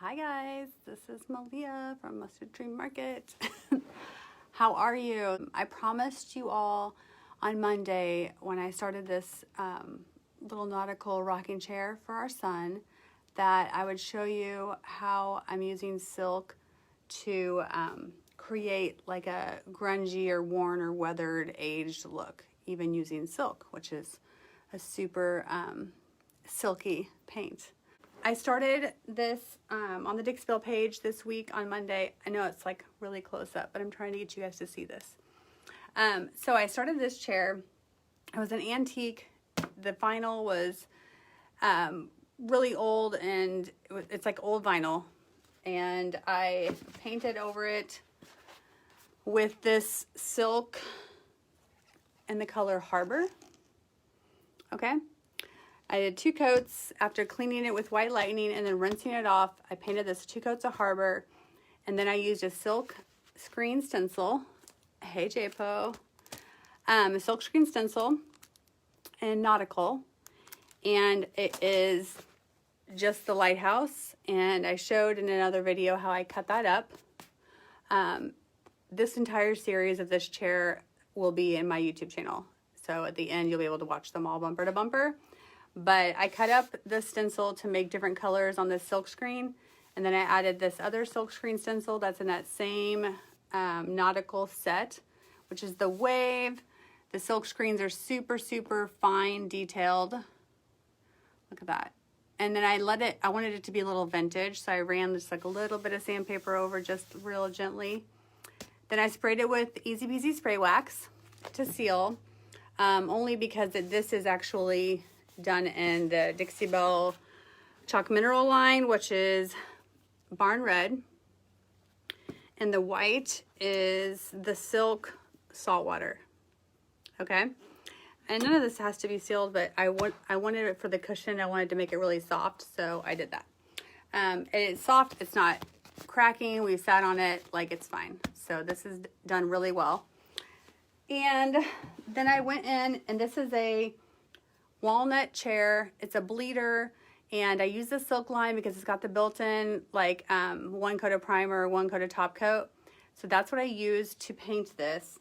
Hi guys, this is Meleah from Mustard Tree Market. How are you? I promised you all on Monday when I started this little nautical rocking chair for our son that I would show you how I'm using silk to create like a grungy or worn or weathered aged look, even using silk, which is a super silky paint. I started this on the Dixie Belle page this week on Monday. I know it's like really close up, but I'm trying to get you guys to see this. So I started this chair. It was an antique. The vinyl was really old, and it's like old vinyl. And I painted over it with this silk in the color Harbor. Okay. I did 2 coats after cleaning it with white lightning and then rinsing it off. I painted this 2 coats of Harbor, and then I used a silk screen stencil. Hey, JPO. A silk screen stencil in Nautical, and it is just the lighthouse, and I showed in another video how I cut that up. This entire series of this chair will be in my YouTube channel, so at the end you'll be able to watch them all bumper to bumper. But I cut up the stencil to make different colors on this silk screen. And then I added this other silk screen stencil that's in that same nautical set, which is the wave. The silk screens are super, super fine detailed. Look at that. And then I wanted it to be a little vintage. So I ran just like a little bit of sandpaper over just real gently. Then I sprayed it with Easy Peasy spray wax to seal. Only because this is actually done in the Dixie Belle Chalk Mineral line, which is Barn Red. And the white is the Silk Saltwater. Okay? And none of this has to be sealed, but I wanted it for the cushion. I wanted to make it really soft, so I did that. It's soft. It's not cracking. We've sat on it. Like, it's fine. So this is done really well. And then I went in, and this is a Walnut Chair. It's a bleeder, and I use the silk line because it's got the built-in like 1 coat of primer, 1 coat of top coat. So that's what I used to paint this.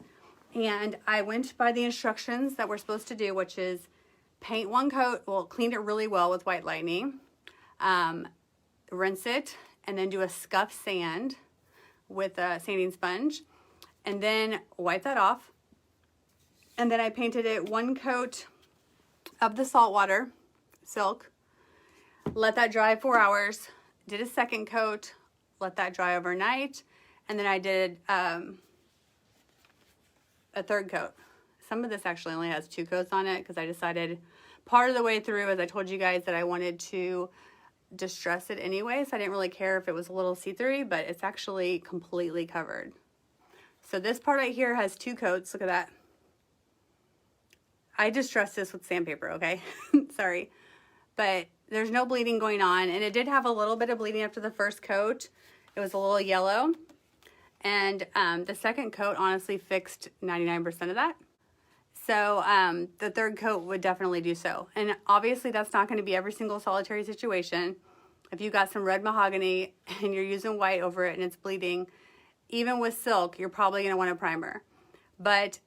And I went by the instructions that we're supposed to do, which is paint 1 coat, well, clean it really well with white lightning, rinse it, and then do a scuff sand with a sanding sponge, and then wipe that off. And then I painted it 1 coat of the saltwater silk, let that dry 4 hours, did a 2nd coat, let that dry overnight, and then I did a 3rd coat. Some of this actually only has 2 coats on it because I decided part of the way through, as I told you guys, that I wanted to distress it anyway, so I didn't really care if it was a little see-through, but it's actually completely covered. So this part right here has 2 coats. Look at that. I distressed this with sandpaper, okay? Sorry. But there's no bleeding going on. And it did have a little bit of bleeding after the 1st coat. It was a little yellow. And the 2nd coat honestly fixed 99% of that. So the 3rd coat would definitely do so. And obviously that's not going to be every single solitary situation. If you got some red mahogany and you're using white over it and it's bleeding, even with silk, you're probably going to want a primer. But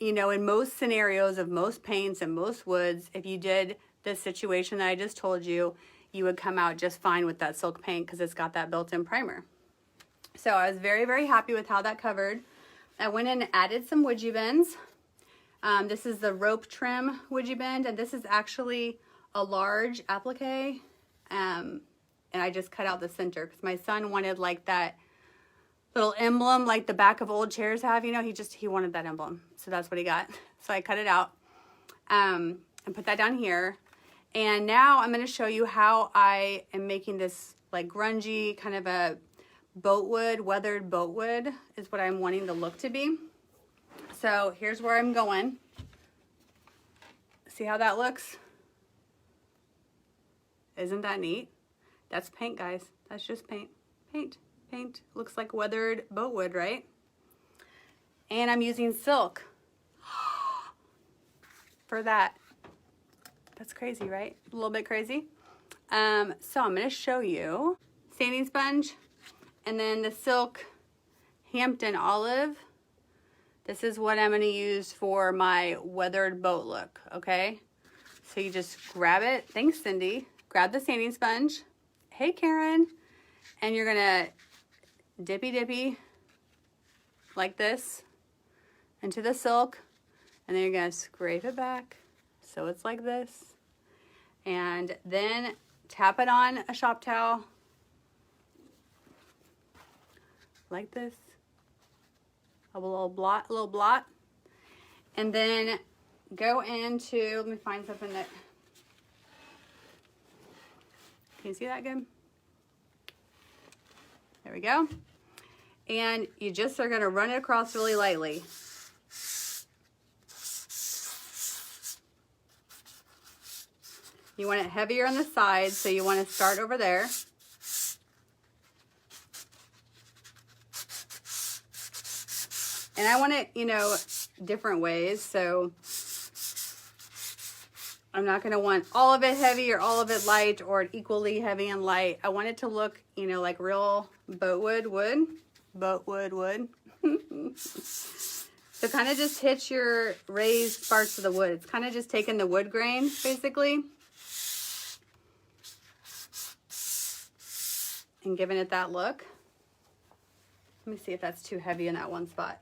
you know, in most scenarios of most paints and most woods, if you did this situation that I just told you, you would come out just fine with that silk paint because it's got that built-in primer. So I was very, very happy with how that covered. I went in and added some widgie bends. This is the rope trim widgie bend, and this is actually a large applique. And I just cut out the center because my son wanted like that little emblem like the back of old chairs have, you know, he wanted that emblem. So that's what he got. So I cut it out and put that down here. And now I'm going to show you how I am making this like grungy kind of a boatwood, weathered boatwood is what I'm wanting the look to be. So here's where I'm going. See how that looks? Isn't that neat? That's paint, guys. That's just paint. Paint. Paint. Looks like weathered boatwood, right? And I'm using silk for that. That's crazy, right? A little bit crazy. So I'm going to show you. sanding sponge, and then the silk Hampton olive. This is what I'm going to use for my weathered boat look, okay? So you just grab it. Thanks, Cindy. Grab the sanding sponge. Hey, Karen. And you're going to dippy like this into the silk. And then you're going to scrape it back so it's like this. And then tap it on a shop towel like this. A little blot. And then go into, let me find something that, can you see that good? There we go. And you just are going to run it across really lightly. You want it heavier on the sides, so you want to start over there. And I want it, you know, different ways, so I'm not going to want all of it heavy or all of it light or equally heavy and light. I want it to look, you know, like real boatwood wood. Boatwood wood. So kind of just hit your raised parts of the wood. It's kind of just taking the wood grain, basically, and giving it that look. Let me see if that's too heavy in that one spot.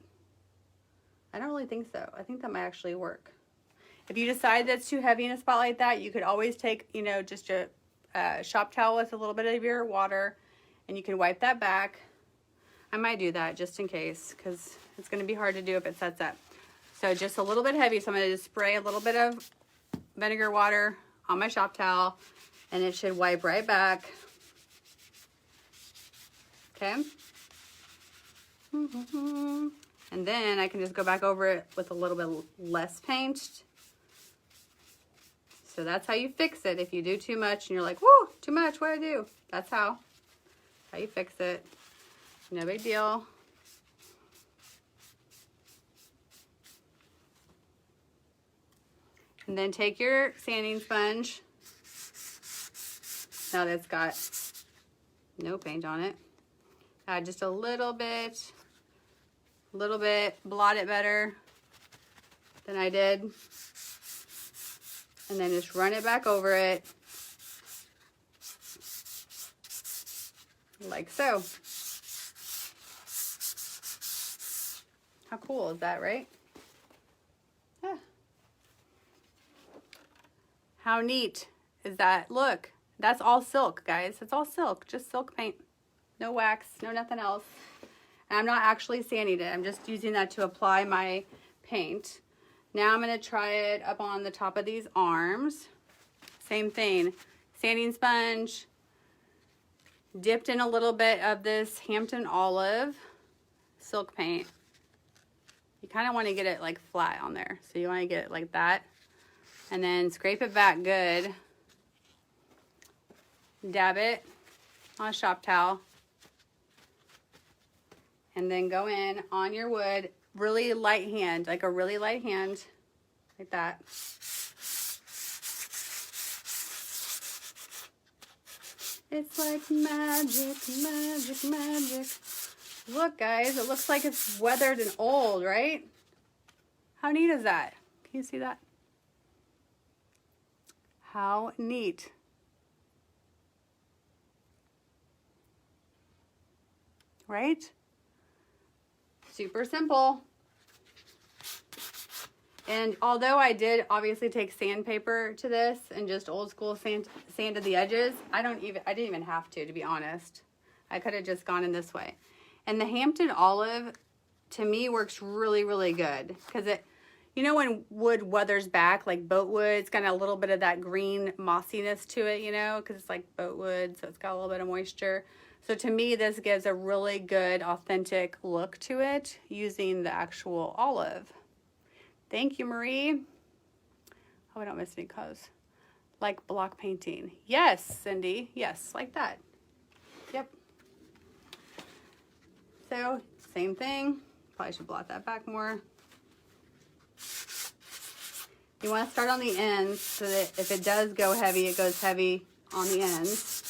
I don't really think so. I think that might actually work. If you decide that's too heavy in a spot like that, you could always take, you know, just a shop towel with a little bit of your water, and you can wipe that back. I might do that just in case, because it's going to be hard to do if it sets up. So just a little bit heavy. So I'm going to just spray a little bit of vinegar water on my shop towel, and it should wipe right back. Okay. And then I can just go back over it with a little bit less paint. So that's how you fix it. If you do too much and you're like, whoa, too much, what do I do? That's how you fix it. No big deal. And then take your sanding sponge. Now that's got no paint on it. Add just a little bit, blot it better than I did. And then just run it back over it. Like so. How cool is that, right? Yeah. How neat is that? Look, that's all silk, guys. It's all silk, just silk paint. No wax, no nothing else. And I'm not actually sanding it. I'm just using that to apply my paint. Now I'm going to try it up on the top of these arms. Same thing. Sanding sponge. Dipped in a little bit of this Hampton olive silk paint. You kind of want to get it like flat on there. So you want to get it like that. And then scrape it back good. Dab it on a shop towel. And then go in on your wood, really light hand, like a really light hand, like that. It's like magic, magic, magic. Look, guys, it looks like it's weathered and old, right? How neat is that? Can you see that? How neat. Right? Super simple. And although I did obviously take sandpaper to this and just old school sanded the edges, I didn't even have to be honest. I could have just gone in this way. And the Hampton olive to me works really, really good because it, you know, when wood weathers back like boat wood, it's got a little bit of that green mossiness to it, you know, because it's like boat wood, so it's got a little bit of moisture. So to me, this gives a really good, authentic look to it using the actual olive. Thank you, Marie. Oh, I don't miss any colors. Like block painting. Yes, Cindy. Yes, like that. Yep. So, same thing. Probably should blot that back more. You want to start on the ends so that if it does go heavy, it goes heavy on the ends.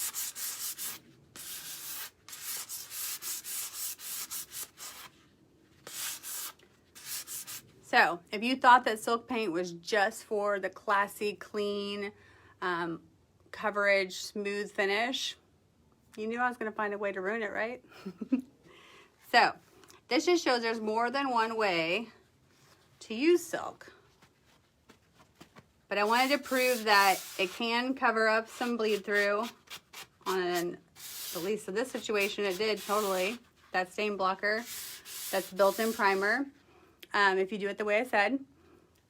So if you thought that silk paint was just for the classy, clean, coverage, smooth finish, you knew I was going to find a way to ruin it, right? So this just shows there's more than one way to use silk. But I wanted to prove that it can cover up some bleed through on, at least in this situation, it did totally. That stain blocker, that's built-in primer, if you do it the way I said.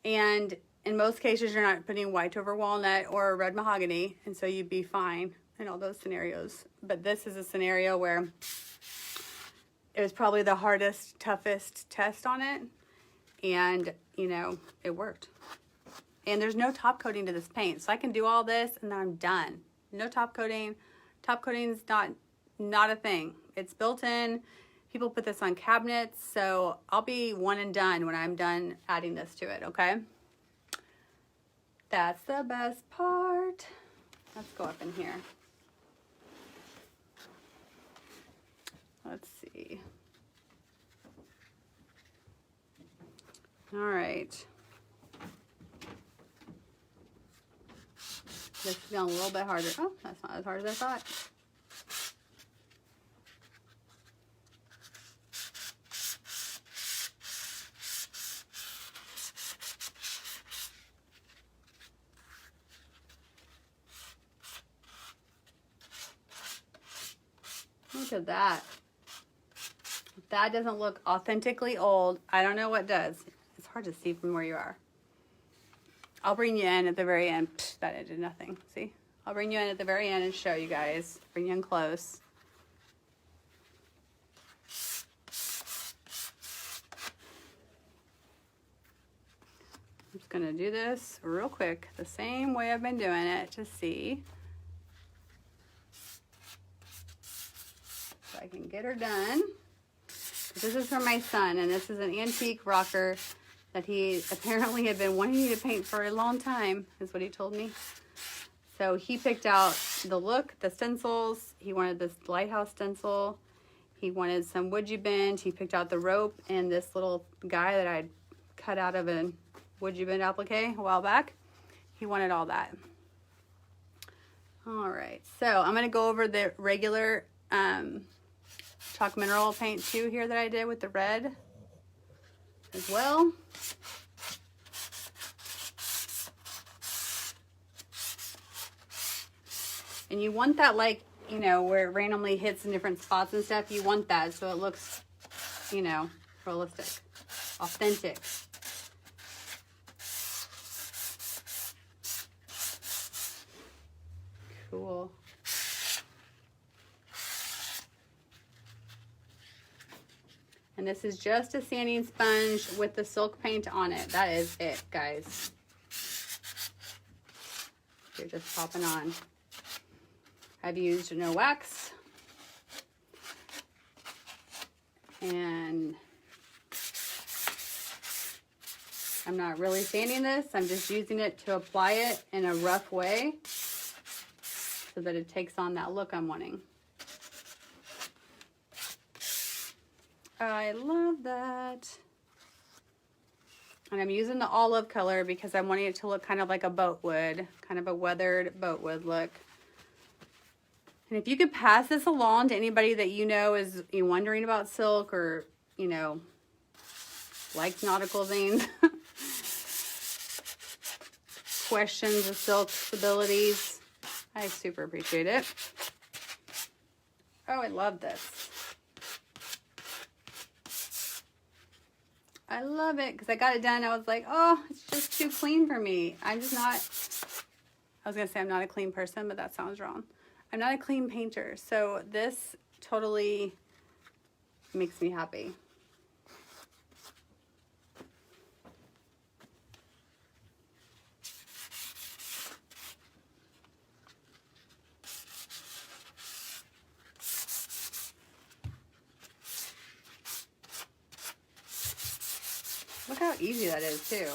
And in most cases, you're not putting white over walnut or red mahogany, and so you'd be fine in all those scenarios. But this is a scenario where it was probably the hardest, toughest test on it, and, you know, it worked. And there's no top coating to this paint, so I can do all this and then I'm done. No top coating. Top coating is not a thing. It's built in. People put this on cabinets, so I'll be one and done when I'm done adding this to it, okay? That's the best part. Let's go up in here. Let's see. All right. This is going a little bit harder. Oh, that's not as hard as I thought. Look at that. If that doesn't look authentically old, I don't know what does. It's hard to see from where you are. I'll bring you in at the very end. Psh, that did nothing. See? I'll bring you in at the very end and show you guys. Bring you in close. I'm just going to do this real quick, the same way I've been doing it to see if I can get her done. This is for my son, and this is an antique rocker that he apparently had been wanting to paint for a long time, is what he told me. So he picked out the look, the stencils. He wanted this lighthouse stencil. He wanted some wood you bend. He picked out the rope and this little guy that I'd cut out of a wood you bend applique a while back. He wanted all that. All right, so I'm gonna go over the regular chalk mineral paint too here that I did with the red as well. And you want that, like, you know, where it randomly hits in different spots and stuff. You want that so it looks, you know, realistic, authentic. Cool. And this is just a sanding sponge with the silk paint on it. That is it, guys. You're just popping on. I've used no wax. And I'm not really sanding this. I'm just using it to apply it in a rough way so that it takes on that look I'm wanting. I love that. And I'm using the olive color because I'm wanting it to look kind of like a boat would, kind of a weathered boat wood look. And if you could pass this along to anybody that you know is wondering about silk or, you know, likes nautical things, questions of silk's abilities, I super appreciate it. Oh, I love this. I love it because I got it done. I was like, oh, it's just too clean for me. I'm just not, I was going to say I'm not a clean person, but that sounds wrong. I'm not a clean painter. So this totally makes me happy. Look how easy that is, too.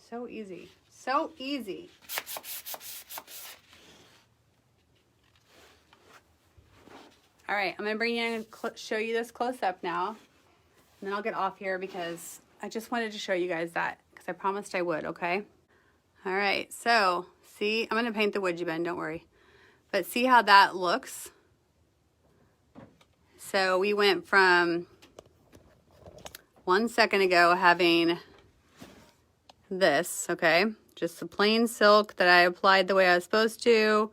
So easy. So easy. All right, I'm going to bring you in and show you this close up now. And then I'll get off here because I just wanted to show you guys that because I promised I would, okay? All right, so see, I'm gonna paint the wood, Ben, don't worry. But see how that looks? So we went from 1 second ago having this, okay? Just the plain silk that I applied the way I was supposed to.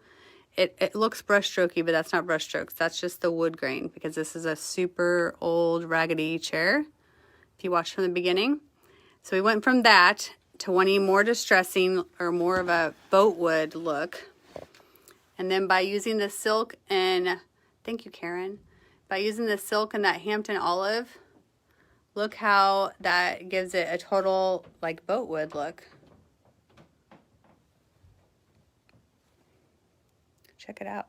It looks brush strokey, but that's not brush strokes. That's just the wood grain because this is a super old raggedy chair, if you watch from the beginning. So we went from that to wanting more distressing or more of a boat wood look. And then by using the silk and, thank you, Karen. By using the silk and that Hampton olive, look how that gives it a total like boat wood look. Check it out.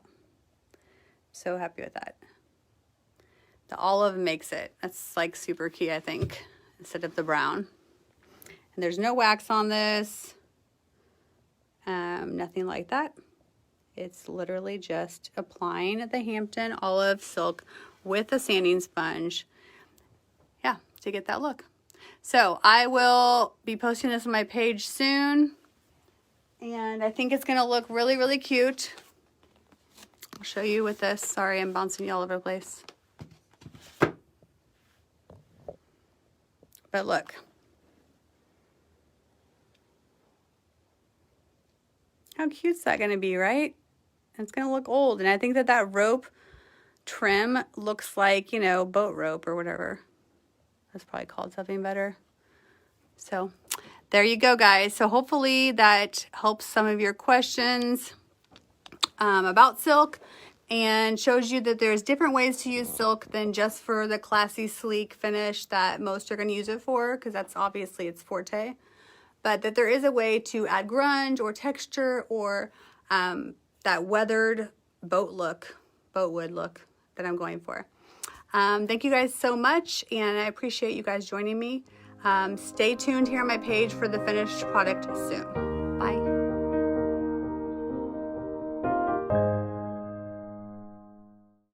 So happy with that. The olive makes it. That's like super key, I think, instead of the brown. And there's no wax on this. Nothing like that. It's literally just applying the Hampton olive silk with a sanding sponge. Yeah, to get that look. So I will be posting this on my page soon. And I think it's going to look really, really cute. I'll show you with this. Sorry, I'm bouncing you all over the place. But look. How cute's that going to be, right? It's going to look old. And I think that that rope trim looks like, you know, boat rope or whatever. That's probably called something better. So there you go, guys. So hopefully that helps some of your questions about silk and shows you that there's different ways to use silk than just for the classy, sleek finish that most are going to use it for, because that's obviously its forte. But that there is a way to add grunge or texture or that weathered boat wood look that I'm going for. Thank you guys so much, and I appreciate you guys joining me. Stay tuned here on my page for the finished product soon.